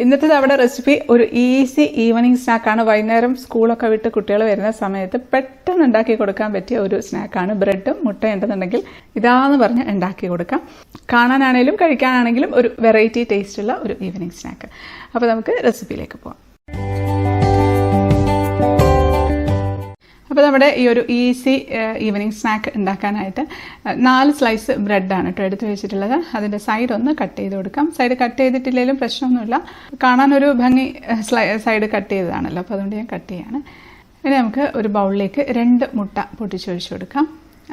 ഇന്നത്തെ നമ്മുടെ റെസിപ്പി ഒരു ഈസി ഈവനിങ് സ്നാക്കാണ്. വൈകുന്നേരം സ്കൂളൊക്കെ വിട്ട് കുട്ടികൾ വരുന്ന സമയത്ത് പെട്ടെന്ന് ഉണ്ടാക്കി കൊടുക്കാൻ പറ്റിയ ഒരു സ്നാക്കാണ്. ബ്രെഡും മുട്ടയും ഉണ്ടെന്നുണ്ടെങ്കിൽ ഇതാന്ന് പറഞ്ഞ് ഉണ്ടാക്കി കൊടുക്കാം. കാണാനാണെങ്കിലും കഴിക്കാനാണെങ്കിലും ഒരു വെറൈറ്റി ടേസ്റ്റുള്ള ഒരു ഈവനിങ് സ്നാക്ക്. അപ്പോൾ നമുക്ക് റെസിപ്പിയിലേക്ക് പോകാം. അപ്പോൾ നമ്മുടെ ഈ ഒരു ഈസി ഈവനിങ് സ്നാക്ക് ഉണ്ടാക്കാനായിട്ട് 4 സ്ലൈസ് ബ്രെഡാണ് കേട്ടോ എടുത്ത് വെച്ചിട്ടുള്ളത്. അതിൻ്റെ സൈഡ് ഒന്ന് കട്ട് ചെയ്ത് കൊടുക്കാം. സൈഡ് കട്ട് ചെയ്തിട്ടില്ലെങ്കിലും പ്രശ്നമൊന്നുമില്ല, കാണാനൊരു ഭംഗി സൈഡ് കട്ട് ചെയ്തതാണല്ലോ, അപ്പോൾ അതുകൊണ്ട് ഞാൻ കട്ട് ചെയ്യാണ്. ഇനി നമുക്ക് ഒരു ബൗളിലേക്ക് 2 മുട്ട പൊട്ടിച്ചൊഴിച്ച് കൊടുക്കാം.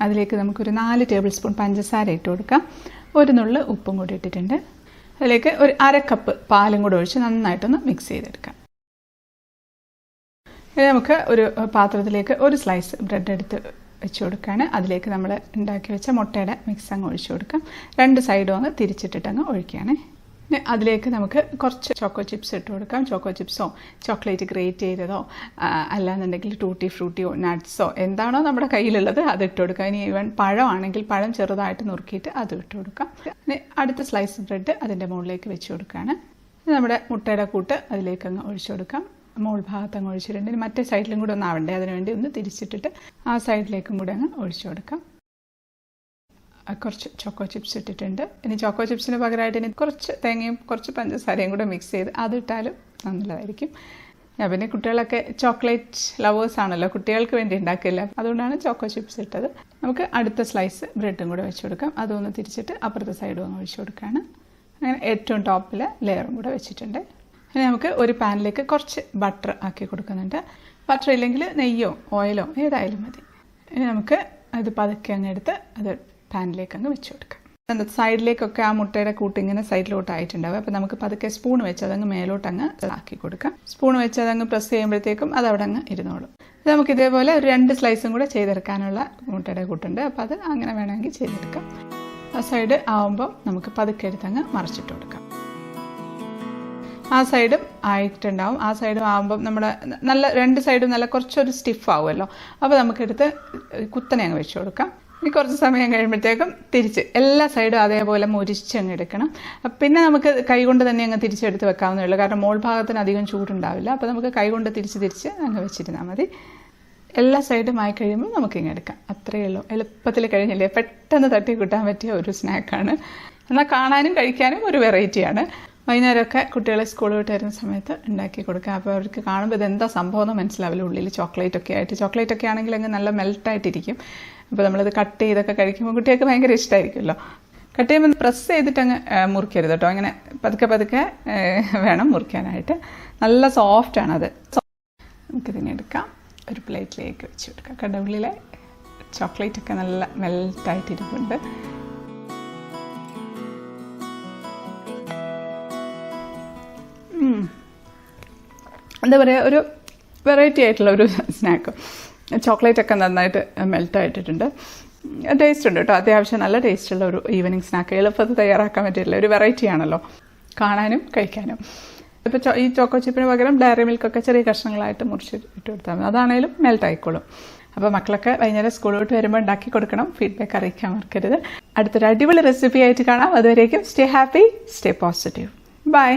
അതിലേക്ക് നമുക്കൊരു 4 ടേബിൾ സ്പൂൺ പഞ്ചസാര ഇട്ട് കൊടുക്കാം. ഒരു നുള്ള് ഉപ്പും കൂടി ഇട്ടിട്ടുണ്ട്. അതിലേക്ക് ഒരു 1/2 കപ്പ് പാലും കൂടെ ഒഴിച്ച് നന്നായിട്ടൊന്ന് മിക്സ് ചെയ്തെടുക്കാം. ഇനി നമുക്ക് ഒരു പാത്രത്തിലേക്ക് ഒരു സ്ലൈസ് ബ്രെഡ് എടുത്ത് വെച്ച് കൊടുക്കുകയാണ്. അതിലേക്ക് നമ്മൾ ഉണ്ടാക്കി വെച്ച മുട്ടയുടെ മിക്സ് അങ്ങ് ഒഴിച്ചു കൊടുക്കാം. 2 സൈഡും അങ്ങ് തിരിച്ചിട്ടിട്ട് അങ്ങ് ഒഴിക്കുകയാണ്. പിന്നെ അതിലേക്ക് നമുക്ക് കുറച്ച് ചോക്കോ ചിപ്സ് ഇട്ട് കൊടുക്കാം. ചോക്കോ ചിപ്സോ ചോക്ലേറ്റ് ഗ്രേറ്റ് ചെയ്തതോ അല്ലാന്നുണ്ടെങ്കിൽ ടൂട്ടി ഫ്രൂട്ടിയോ നട്ട്സോ എന്താണോ നമ്മുടെ കയ്യിലുള്ളത് അത് ഇട്ട് കൊടുക്കാം. ഇനി ഈവൻ പഴമാണെങ്കിൽ പഴം ചെറുതായിട്ട് നുറുക്കിയിട്ട് അത് ഇട്ട് കൊടുക്കാം. ഇനി അടുത്ത സ്ലൈസ് ബ്രെഡ് അതിൻ്റെ മുകളിലേക്ക് വെച്ച് കൊടുക്കുകയാണ്. നമ്മുടെ മുട്ടയുടെ കൂട്ട് അതിലേക്ക് അങ്ങ് ഒഴിച്ചു കൊടുക്കാം. മോൾ ഭാഗത്ത് അങ്ങ് ഒഴിച്ചിട്ടുണ്ട്. ഇനി മറ്റേ സൈഡിലും കൂടെ ഒന്ന് ആവണ്ടേ, അതിനുവേണ്ടി ഒന്ന് തിരിച്ചിട്ടിട്ട് ആ സൈഡിലേക്കും കൂടെ അങ്ങ് ഒഴിച്ചു കൊടുക്കാം. കുറച്ച് ചോക്കോ ചിപ്സ് ഇട്ടിട്ടുണ്ട്. ഇനി ചോക്കോ ചിപ്സിന് പകരമായിട്ട് ഇനി കുറച്ച് തേങ്ങയും കുറച്ച് പഞ്ചസാരയും കൂടെ മിക്സ് ചെയ്ത് അതിട്ടാലും നല്ലതായിരിക്കും. പിന്നെ കുട്ടികളൊക്കെ ചോക്ലേറ്റ് ലവേഴ്സ് ആണല്ലോ, കുട്ടികൾക്ക് വേണ്ടി ഉണ്ടാക്കില്ല, അതുകൊണ്ടാണ് ചോക്കോ ചിപ്സ് ഇട്ടത്. നമുക്ക് അടുത്ത സ്ലൈസ് ബ്രെഡും കൂടെ വെച്ച് കൊടുക്കാം. അതൊന്ന് തിരിച്ചിട്ട് അപ്പുറത്തെ സൈഡും ഒന്ന് ഒഴിച്ചു കൊടുക്കുകയാണ്. അങ്ങനെ ഏറ്റവും ടോപ്പിൽ ലെയറും കൂടെ വെച്ചിട്ടുണ്ട്. ഇനി നമുക്ക് ഒരു പാനിലേക്ക് കുറച്ച് ബട്ടർ ആക്കി കൊടുക്കുന്നുണ്ട്. ബട്ടർ ഇല്ലെങ്കിൽ നെയ്യോ ഓയിലോ ഏതായാലും മതി. ഇനി നമുക്ക് അത് പതുക്കെ അങ്ങ് എടുത്ത് അത് പാനിലേക്ക് അങ്ങ് വെച്ച് കൊടുക്കാം. സൈഡിലേക്കൊക്കെ ആ മുട്ടയുടെ കൂട്ട് ഇങ്ങനെ സൈഡിലോട്ട് ആയിട്ടുണ്ടാവും. അപ്പോൾ നമുക്ക് പതുക്കെ സ്പൂൺ വെച്ച് അതങ്ങ് മേലോട്ട് അങ്ങ് ആക്കി കൊടുക്കാം. സ്പൂൺ വെച്ച് അതങ്ങ് പ്രസ് ചെയ്യുമ്പോഴത്തേക്കും അത് അവിടെ അങ്ങ് ഇരുന്നോളും. നമുക്ക് ഇതേപോലെ ഒരു 2 സ്ലൈസും കൂടെ ചെയ്തെടുക്കാനുള്ള മുട്ടയുടെ കൂട്ടുണ്ട്. അപ്പോൾ അത് അങ്ങനെ വേണമെങ്കിൽ ചെയ്തെടുക്കാം. ആ സൈഡ് ആവുമ്പം നമുക്ക് പതുക്കെ എടുത്തങ്ങ് മറിച്ചിട്ട് കൊടുക്കാം. ആ സൈഡും ആയിട്ടുണ്ടാവും. ആ സൈഡും ആകുമ്പം നമ്മുടെ നല്ല 2 സൈഡും നല്ല കുറച്ചൊരു സ്റ്റിഫ് ആവുമല്ലോ, അപ്പോൾ നമുക്കെടുത്ത് കുത്തനെ അങ്ങ് വെച്ച് കൊടുക്കാം. ഇനി കുറച്ച് സമയം കഴിയുമ്പോഴത്തേക്കും തിരിച്ച് എല്ലാ സൈഡും അതേപോലെ മുരിച്ചങ്ങ് എടുക്കണം. പിന്നെ നമുക്ക് കൈകൊണ്ട് തന്നെ അങ്ങ് തിരിച്ചെടുത്ത് വെക്കാവുന്നേ ഉള്ളൂ, കാരണം മോൾ ഭാഗത്തിന് അധികം ചൂടുണ്ടാവില്ല. അപ്പോൾ നമുക്ക് കൈകൊണ്ട് തിരിച്ച് അങ്ങ് വെച്ചിരുന്നാൽ മതി. എല്ലാ സൈഡും ആയി കഴിയുമ്പോൾ നമുക്കിങ്ങനെ എടുക്കാം. അത്രയേ ഉള്ളൂ. എളുപ്പത്തിൽ കഴിഞ്ഞില്ലേ, പെട്ടെന്ന് തട്ടി കൂട്ടാൻ പറ്റിയ ഒരു സ്നാക്കാണ്. എന്നാൽ കാണാനും കഴിക്കാനും ഒരു വെറൈറ്റിയാണ്. വൈകുന്നേരമൊക്കെ കുട്ടികളെ സ്കൂൾ വിട്ട് വരുന്ന സമയത്ത് ഉണ്ടാക്കി കൊടുക്കുക. അപ്പോൾ അവർക്ക് കാണുമ്പോൾ ഇതെന്താ സംഭവം എന്ന് മനസ്സിലാവില്ല. ഉള്ളിൽ ചോക്ലേറ്റ് ഒക്കെ ആണെങ്കിൽ അങ്ങ് നല്ല മെൽട്ടായിട്ടിരിക്കും. അപ്പോൾ നമ്മളിത് കട്ട് ചെയ്തൊക്കെ കഴിക്കുമ്പോൾ കുട്ടികൾക്ക് ഭയങ്കര ഇഷ്ടമായിരിക്കുമല്ലോ. കട്ട് ചെയ്യുമ്പോൾ പ്രസ് ചെയ്തിട്ട് അങ്ങ് മുറിക്കരുത് കേട്ടോ, അങ്ങനെ പതുക്കെ വേണം മുറിക്കാനായിട്ട്. നല്ല സോഫ്റ്റാണത്. നമുക്കിതിങ്ങനെ എടുക്കാം, ഒരു പ്ലേറ്റിലേക്ക് വെച്ച് കൊടുക്കാം. കണ്ട ഉള്ളിലെ ചോക്ലേറ്റൊക്കെ നല്ല മെൽട്ടായിട്ടിരിപ്പുണ്ട്. എന്താ പറയുക, ഒരു വെറൈറ്റി ആയിട്ടുള്ള ഒരു സ്നാക്ക്. ചോക്ലേറ്റൊക്കെ നന്നായിട്ട് മെൽറ്റായിട്ടിട്ടുണ്ട്. ടേസ്റ്റ് ഉണ്ട് കേട്ടോ, അത്യാവശ്യം നല്ല ടേസ്റ്റുള്ള ഒരു ഈവനിങ് സ്നാക്ക്. എളുപ്പത്തിൽ തയ്യാറാക്കാൻ പറ്റില്ല, ഒരു വെറൈറ്റി ആണല്ലോ കാണാനും കഴിക്കാനും. ഇപ്പോൾ ഈ ചോക്കോ ചിപ്പിന് പകരം ഡയറി മിൽക്കൊക്കെ ചെറിയ കഷ്ണങ്ങളായിട്ട് മുറിച്ച് ഇട്ട് കൊടുത്താൽ മതി, അതാണേലും മെൽട്ടായിക്കോളും. അപ്പോൾ മക്കളൊക്കെ വൈകുന്നേരം സ്കൂൾ വിട്ട് വരുമ്പോൾ ഉണ്ടാക്കി കൊടുക്കണം. ഫീഡ്ബാക്ക് അറിയിക്കാൻ മറക്കരുത്. അടുത്തൊരു അടിപൊളി റെസിപ്പി ആയിട്ട് കാണാം. അതുവരേക്കും stay happy, stay positive. By.